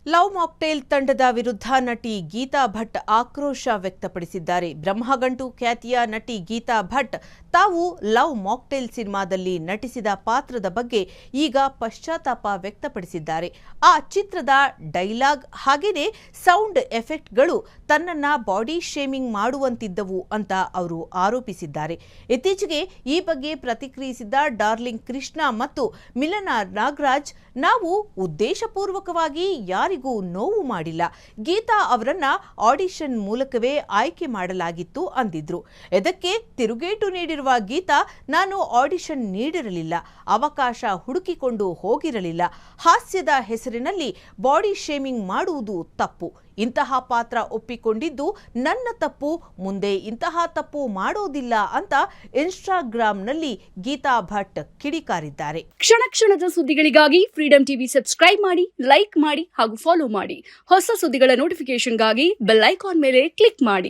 Love mocktail ತಂಡದ ವಿರುದ್ಧ ನಟಿ ಗೀತಾ ಭಟ್ ಆಕ್ರೋಶ ವ್ಯಕ್ತಪಡಿಸಿದ್ದಾರೆ. ಬ್ರಹ್ಮಗಂಟು ಖ್ಯಾತಿಯ ನಟಿ ಗೀತಾ ಭಟ್ ತಾವು ಲವ್ ಮಾಕ್ಟೇಲ್ ಸಿನಿಮಾದಲ್ಲಿ ನಟಿಸಿದ ಪಾತ್ರದ ಬಗ್ಗೆ ಈಗ ಪಶ್ಚಾತ್ತಾಪ ವ್ಯಕ್ತಪಡಿಸಿದ್ದಾರೆ. ಆ ಚಿತ್ರದ ಡೈಲಾಗ್ ಹಾಗೆಯೇ ಸೌಂಡ್ ಎಫೆಕ್ಟ್ಗಳು ತನ್ನನ್ನ ಬಾಡಿ ಶೇಮಿಂಗ್ ಮಾಡುವಂತಿದ್ದವು ಅಂತ ಅವರು ಆರೋಪಿಸಿದ್ದಾರೆ. ಇತ್ತೀಚೆಗೆ ಈ ಬಗ್ಗೆ ಪ್ರತಿಕ್ರಿಯಿಸಿದ ಡಾರ್ಲಿಂಗ್ ಕೃಷ್ಣ ಮತ್ತು ಮಿಲನಾ ನಾಗರಾಜ್, ನಾವು ಉದ್ದೇಶಪೂರ್ವಕವಾಗಿ ಯಾರಿಗೂ ನೋವು ಮಾಡಿಲ್ಲ. ಗೀತಾ ಅವರನ್ನ ಆಡಿಷನ್ ಮೂಲಕವೇ ಆಯ್ಕೆ ಮಾಡಲಾಗಿತ್ತು ಅಂದಿದ್ರು. ಇದಕ್ಕೆ ತಿರುಗೇಟು ನೀಡಿರುವ ಗೀತಾ, ನಾನು ಆಡಿಷನ್ ನೀಡಿರಲಿಲ್ಲ, ಅವಕಾಶ ಹುಡುಕಿಕೊಂಡು ಹೋಗಿರಲಿಲ್ಲ. ಹಾಸ್ಯದ ಹೆಸರಿನಲ್ಲಿ ಬಾಡಿ ಶೇಮಿಂಗ್ ಮಾಡುವುದು ತಪ್ಪು. ಇಂತಹ ಪಾತ್ರ ಒಪ್ಪಿಕೊಂಡಿದ್ದು ನನ್ನ ತಪ್ಪು, ಮುಂದೆ ಇಂತಹ ತಪ್ಪು ಮಾಡೋದಿಲ್ಲ ಅಂತ ಇನ್ಸ್ಟಾಗ್ರಾಂನಲ್ಲಿ ಗೀತಾ ಭಟ್ ಕಿಡಿಕಾರಿದ್ದಾರೆ. ಕ್ಷಣ ಕ್ಷಣದ ಸುದ್ದಿಗಳಿಗಾಗಿ ಫ್ರೀಡಂ ಟಿವಿ ಸಬ್ಸ್ಕ್ರೈಬ್ ಮಾಡಿ, ಲೈಕ್ ಮಾಡಿ ಹಾಗೂ ಫಾಲೋ ಮಾಡಿ. ಹೊಸ ಸುದ್ದಿಗಳ ನೋಟಿಫಿಕೇಶನ್ಗಾಗಿ ಬೆಲ್ ಐಕಾನ್ ಮೇಲೆ ಕ್ಲಿಕ್ ಮಾಡಿ.